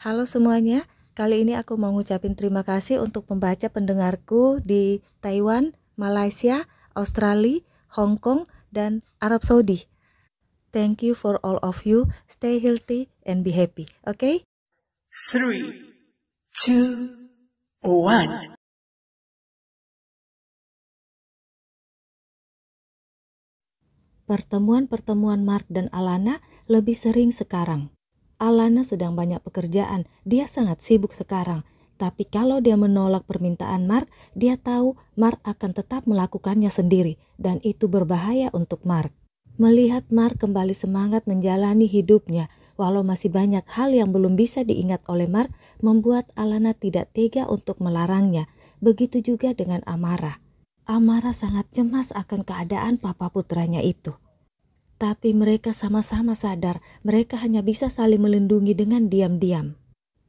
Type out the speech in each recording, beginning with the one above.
Halo semuanya, kali ini aku mau ngucapin terima kasih untuk pembaca pendengarku di Taiwan, Malaysia, Australia, Hong Kong, dan Arab Saudi. Thank you for all of you. Stay healthy and be happy, okay? 3, 2, 1. Pertemuan-pertemuan Mark dan Alana lebih sering sekarang. Alana sedang banyak pekerjaan, dia sangat sibuk sekarang. Tapi kalau dia menolak permintaan Mark, dia tahu Mark akan tetap melakukannya sendiri dan itu berbahaya untuk Mark. Melihat Mark kembali semangat menjalani hidupnya, walau masih banyak hal yang belum bisa diingat oleh Mark, membuat Alana tidak tega untuk melarangnya. Begitu juga dengan Amara. Amara sangat cemas akan keadaan papa putranya itu. Tapi mereka sama-sama sadar mereka hanya bisa saling melindungi dengan diam-diam.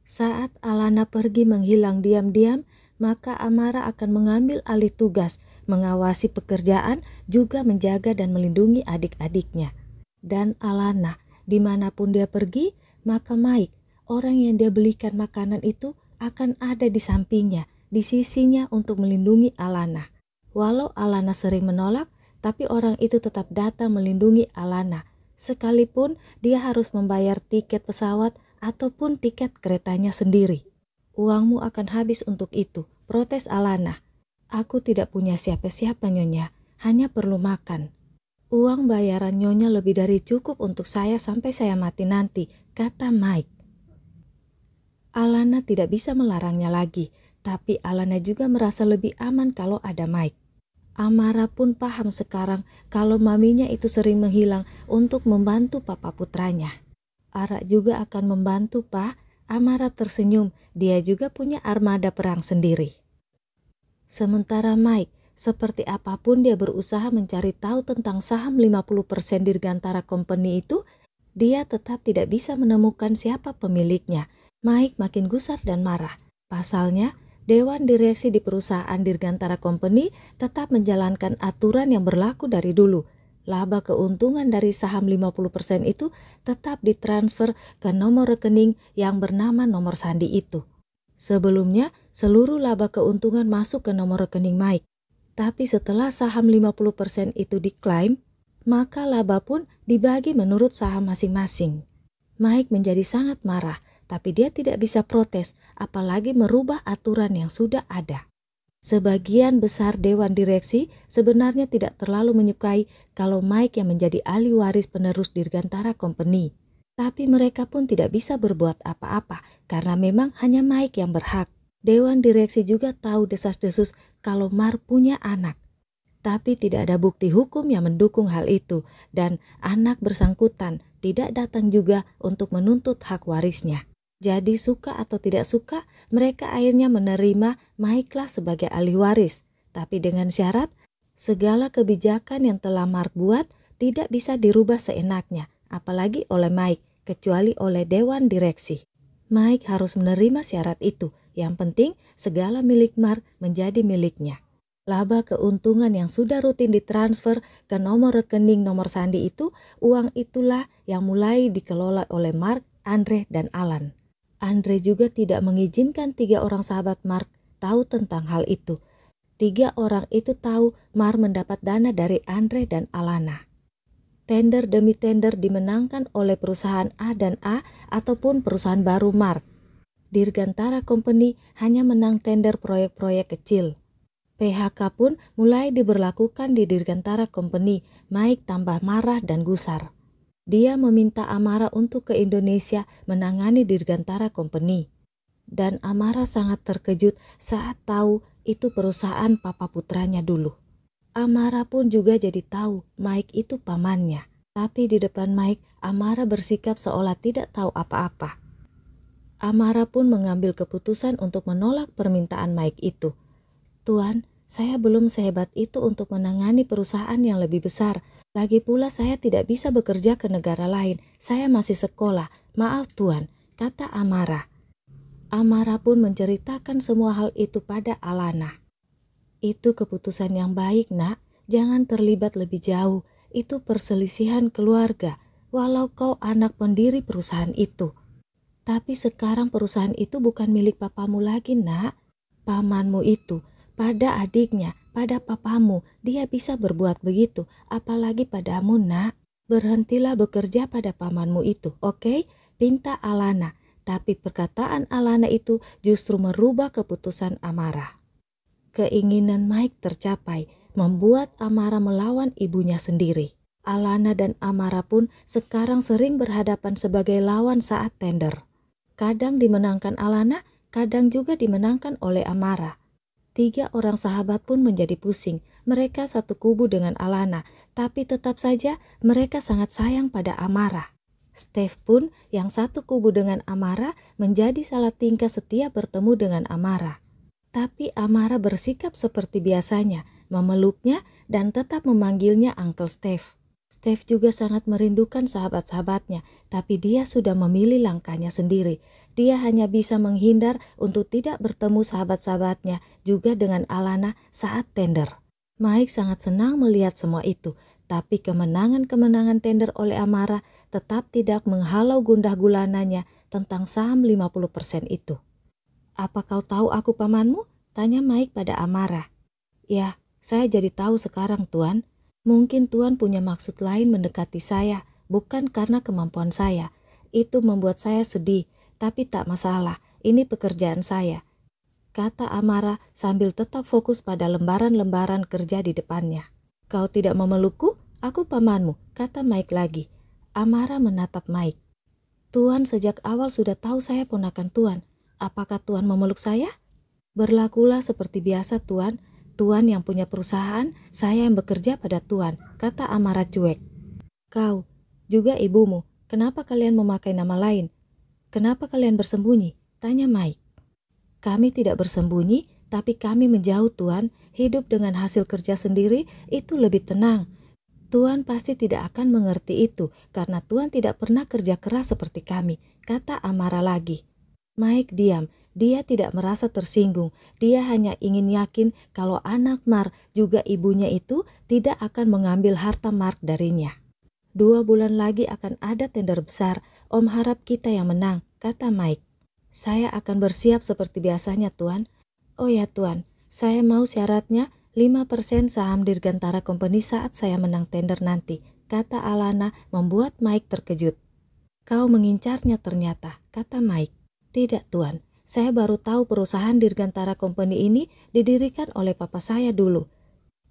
Saat Alana pergi menghilang diam-diam, maka Amara akan mengambil alih tugas, mengawasi pekerjaan, juga menjaga dan melindungi adik-adiknya. Dan Alana, dimanapun dia pergi, maka Mike, orang yang dia belikan makanan itu, akan ada di sampingnya, di sisinya untuk melindungi Alana. Walau Alana sering menolak, tapi orang itu tetap datang melindungi Alana, sekalipun dia harus membayar tiket pesawat ataupun tiket keretanya sendiri. Uangmu akan habis untuk itu, protes Alana. Aku tidak punya siapa-siapa Nyonya, hanya perlu makan. Uang bayaran Nyonya lebih dari cukup untuk saya sampai saya mati nanti, kata Mike. Alana tidak bisa melarangnya lagi, tapi Alana juga merasa lebih aman kalau ada Mike. Amara pun paham sekarang kalau maminya itu sering menghilang untuk membantu papa putranya. Ara juga akan membantu, Pak. Amara tersenyum, dia juga punya armada perang sendiri. Sementara Mike, seperti apapun dia berusaha mencari tahu tentang saham 50% Dirgantara Company itu, dia tetap tidak bisa menemukan siapa pemiliknya. Mike makin gusar dan marah. Pasalnya, Dewan Direksi di perusahaan Dirgantara Company tetap menjalankan aturan yang berlaku dari dulu. Laba keuntungan dari saham 50% itu tetap ditransfer ke nomor rekening yang bernama nomor sandi itu. Sebelumnya, seluruh laba keuntungan masuk ke nomor rekening Mike. Tapi setelah saham 50% itu diklaim, maka laba pun dibagi menurut saham masing-masing. Mike menjadi sangat marah. Tapi dia tidak bisa protes, apalagi merubah aturan yang sudah ada. Sebagian besar Dewan Direksi sebenarnya tidak terlalu menyukai kalau Mike yang menjadi ahli waris penerus Dirgantara Company. Tapi mereka pun tidak bisa berbuat apa-apa karena memang hanya Mike yang berhak. Dewan Direksi juga tahu desas-desus kalau Mark punya anak. Tapi tidak ada bukti hukum yang mendukung hal itu dan anak bersangkutan tidak datang juga untuk menuntut hak warisnya. Jadi suka atau tidak suka, mereka akhirnya menerima Mike lah sebagai ahli waris. Tapi dengan syarat, segala kebijakan yang telah Mark buat tidak bisa dirubah seenaknya, apalagi oleh Mike, kecuali oleh Dewan Direksi. Mike harus menerima syarat itu, yang penting segala milik Mark menjadi miliknya. Laba keuntungan yang sudah rutin ditransfer ke nomor rekening nomor sandi itu, uang itulah yang mulai dikelola oleh Mark, Andre, dan Alan. Andre juga tidak mengizinkan 3 orang sahabat Mark tahu tentang hal itu. 3 orang itu tahu Mark mendapat dana dari Andre dan Alana. Tender demi tender dimenangkan oleh perusahaan A dan A ataupun perusahaan baru Mark. Dirgantara Company hanya menang tender proyek-proyek kecil. PHK pun mulai diberlakukan di Dirgantara Company. Mike tambah marah dan gusar. Dia meminta Amara untuk ke Indonesia menangani Dirgantara Company. Dan Amara sangat terkejut saat tahu itu perusahaan papa putranya dulu. Amara pun juga jadi tahu Mike itu pamannya. Tapi di depan Mike, Amara bersikap seolah tidak tahu apa-apa. Amara pun mengambil keputusan untuk menolak permintaan Mike itu. Tuan, saya belum sehebat itu untuk menangani perusahaan yang lebih besar. Lagi pula saya tidak bisa bekerja ke negara lain. Saya masih sekolah. Maaf Tuan, kata Amara. Amara pun menceritakan semua hal itu pada Alana. Itu keputusan yang baik nak. Jangan terlibat lebih jauh. Itu perselisihan keluarga. Walau kau anak pendiri perusahaan itu. Tapi sekarang perusahaan itu bukan milik papamu lagi, nak. Pamanmu itu, pada adiknya, pada papamu, dia bisa berbuat begitu. Apalagi padamu, nak. Berhentilah bekerja pada pamanmu itu, oke? Pinta Alana. Tapi perkataan Alana itu justru merubah keputusan Amara. Keinginan Mike tercapai, membuat Amara melawan ibunya sendiri. Alana dan Amara pun sekarang sering berhadapan sebagai lawan saat tender. Kadang dimenangkan Alana, kadang juga dimenangkan oleh Amara. 3 orang sahabat pun menjadi pusing. Mereka satu kubu dengan Alana, tapi tetap saja mereka sangat sayang pada Amara. Steve pun yang satu kubu dengan Amara menjadi salah tingkah setiap bertemu dengan Amara. Tapi Amara bersikap seperti biasanya, memeluknya dan tetap memanggilnya Uncle Steve. Steve juga sangat merindukan sahabat-sahabatnya, tapi dia sudah memilih langkahnya sendiri. Dia hanya bisa menghindar untuk tidak bertemu sahabat-sahabatnya juga dengan Alana saat tender. Mike sangat senang melihat semua itu, tapi kemenangan-kemenangan tender oleh Amara tetap tidak menghalau gundah gulananya tentang saham 50% itu. "Apa kau tahu aku pamanmu?" tanya Mike pada Amara. "Ya, saya jadi tahu sekarang, Tuan. Mungkin Tuan punya maksud lain mendekati saya, bukan karena kemampuan saya. Itu membuat saya sedih, tapi tak masalah, ini pekerjaan saya," kata Amara sambil tetap fokus pada lembaran-lembaran kerja di depannya. "Kau tidak memelukku? Aku pamanmu," kata Mike lagi. Amara menatap Mike. "Tuan sejak awal sudah tahu saya ponakan Tuan. Apakah Tuan memeluk saya?" "Berlakulah seperti biasa, Tuan. Tuan yang punya perusahaan, saya yang bekerja pada Tuan," kata Amara cuek. "Kau, juga ibumu, kenapa kalian memakai nama lain? Kenapa kalian bersembunyi?" tanya Mike. "Kami tidak bersembunyi, tapi kami menjauh, Tuan. Hidup dengan hasil kerja sendiri itu lebih tenang. Tuan pasti tidak akan mengerti itu, karena Tuan tidak pernah kerja keras seperti kami," kata Amara lagi. Mike diam. Dia tidak merasa tersinggung. Dia hanya ingin yakin kalau anak Mark juga ibunya itu tidak akan mengambil harta Mark darinya. 2 bulan lagi akan ada tender besar. Om harap kita yang menang, kata Mike. "Saya akan bersiap seperti biasanya, Tuan." "Oh ya, Tuan, saya mau syaratnya 5% saham Dirgantara Company saat saya menang tender nanti," kata Alana membuat Mike terkejut. "Kau mengincarnya ternyata," kata Mike. "Tidak, Tuan. Saya baru tahu perusahaan Dirgantara Company ini didirikan oleh papa saya dulu.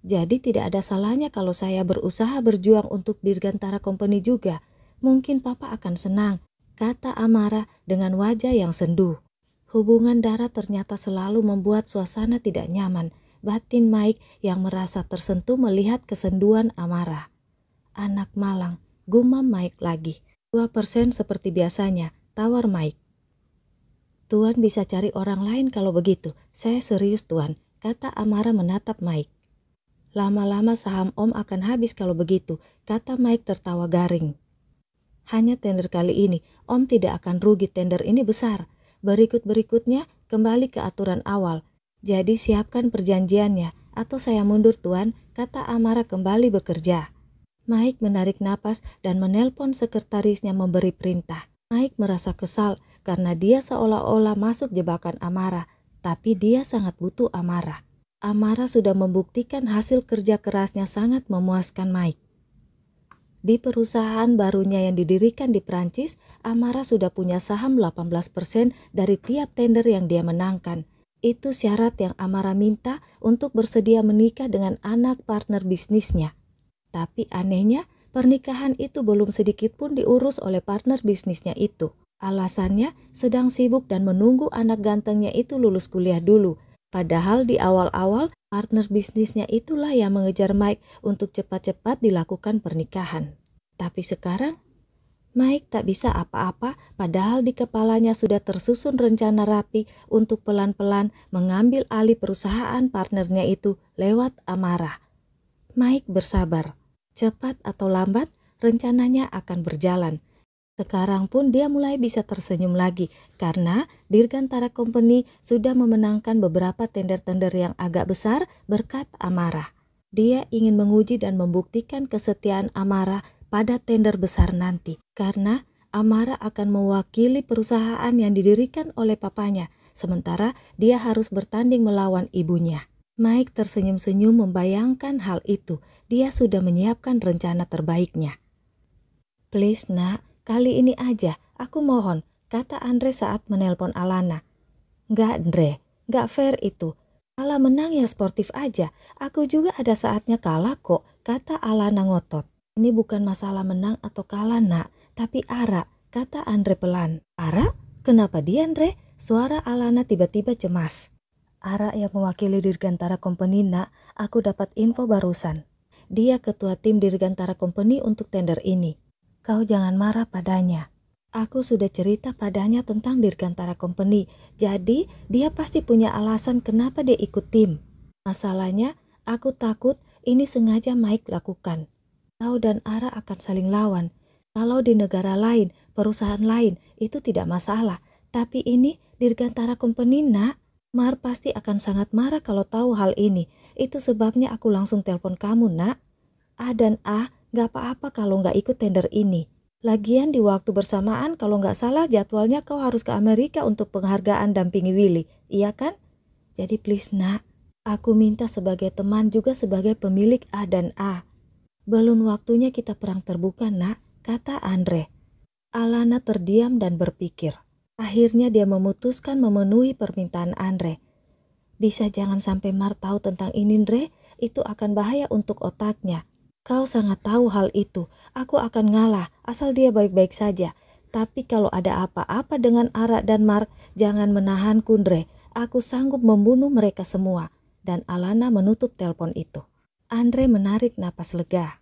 Jadi tidak ada salahnya kalau saya berusaha berjuang untuk Dirgantara Company juga. Mungkin papa akan senang," kata Amara dengan wajah yang sendu. Hubungan darah ternyata selalu membuat suasana tidak nyaman. Batin Mike yang merasa tersentuh melihat kesenduan Amara. "Anak malang," gumam Mike lagi. 2% seperti biasanya, tawar Mike. "Tuan bisa cari orang lain kalau begitu. Saya serius, Tuan," kata Amara menatap Mike. "Lama-lama saham Om akan habis kalau begitu," kata Mike tertawa garing. "Hanya tender kali ini, Om tidak akan rugi. Tender ini besar. Berikut-berikutnya kembali ke aturan awal. Jadi siapkan perjanjiannya, atau saya mundur, Tuan," kata Amara kembali bekerja. Mike menarik napas dan menelpon sekretarisnya memberi perintah. Mike merasa kesal karena dia seolah-olah masuk jebakan Amara, tapi dia sangat butuh Amara. Amara sudah membuktikan hasil kerja kerasnya sangat memuaskan Mike. Di perusahaan barunya yang didirikan di Prancis, Amara sudah punya saham 18% dari tiap tender yang dia menangkan. Itu syarat yang Amara minta untuk bersedia menikah dengan anak partner bisnisnya. Tapi anehnya, pernikahan itu belum sedikit pun diurus oleh partner bisnisnya itu. Alasannya sedang sibuk dan menunggu anak gantengnya itu lulus kuliah dulu. Padahal di awal-awal partner bisnisnya itulah yang mengejar Mike untuk cepat-cepat dilakukan pernikahan. Tapi sekarang Mike tak bisa apa-apa, padahal di kepalanya sudah tersusun rencana rapi untuk pelan-pelan mengambil alih perusahaan partnernya itu lewat Amara. Mike bersabar. Cepat atau lambat, rencananya akan berjalan. Sekarang pun dia mulai bisa tersenyum lagi karena Dirgantara Company sudah memenangkan beberapa tender-tender yang agak besar berkat Amara. Dia ingin menguji dan membuktikan kesetiaan Amara pada tender besar nanti karena Amara akan mewakili perusahaan yang didirikan oleh papanya, sementara dia harus bertanding melawan ibunya. Mike tersenyum-senyum membayangkan hal itu. Dia sudah menyiapkan rencana terbaiknya. "Please nak, kali ini aja, aku mohon," kata Andre saat menelpon Alana. "Nggak Andre, nggak fair itu. Kalah menang ya sportif aja. Aku juga ada saatnya kalah kok," kata Alana ngotot. "Ini bukan masalah menang atau kalah nak, tapi Ara," kata Andre pelan. "Ara? Kenapa dia Andre?" Suara Alana tiba-tiba cemas. "Ara yang mewakili Dirgantara Company nak, aku dapat info barusan. Dia ketua tim Dirgantara Company untuk tender ini. Kau jangan marah padanya. Aku sudah cerita padanya tentang Dirgantara Company, jadi dia pasti punya alasan kenapa dia ikut tim. Masalahnya, aku takut ini sengaja Mike lakukan. Kau dan Ara akan saling lawan. Kalau di negara lain, perusahaan lain, itu tidak masalah. Tapi ini Dirgantara Company nak. Mar pasti akan sangat marah kalau tahu hal ini. Itu sebabnya aku langsung telepon kamu nak. A dan A gak apa-apa kalau gak ikut tender ini. Lagian di waktu bersamaan kalau gak salah jadwalnya kau harus ke Amerika untuk penghargaan dampingi Willy. Iya kan? Jadi please nak, aku minta sebagai teman juga sebagai pemilik A dan A. Belum waktunya kita perang terbuka nak, kata Andre. Alana terdiam dan berpikir. Akhirnya dia memutuskan memenuhi permintaan Andre. "Bisa jangan sampai Mar tahu tentang ini Andre, itu akan bahaya untuk otaknya. Kau sangat tahu hal itu, aku akan ngalah asal dia baik-baik saja. Tapi kalau ada apa-apa dengan Ara dan Mar, jangan menahanku Andre, aku sanggup membunuh mereka semua." Dan Alana menutup telepon itu. Andre menarik napas lega.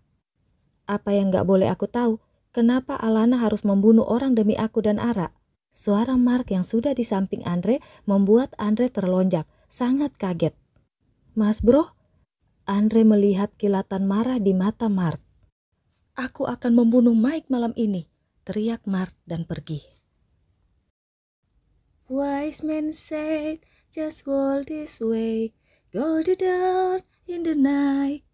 "Apa yang gak boleh aku tahu? Kenapa Alana harus membunuh orang demi aku dan Ara?" Suara Mark yang sudah di samping Andre membuat Andre terlonjak, sangat kaget. "Mas bro?" Andre melihat kilatan marah di mata Mark. "Aku akan membunuh Mike malam ini," teriak Mark dan pergi. Wise men said, just walk this way, go down in the night.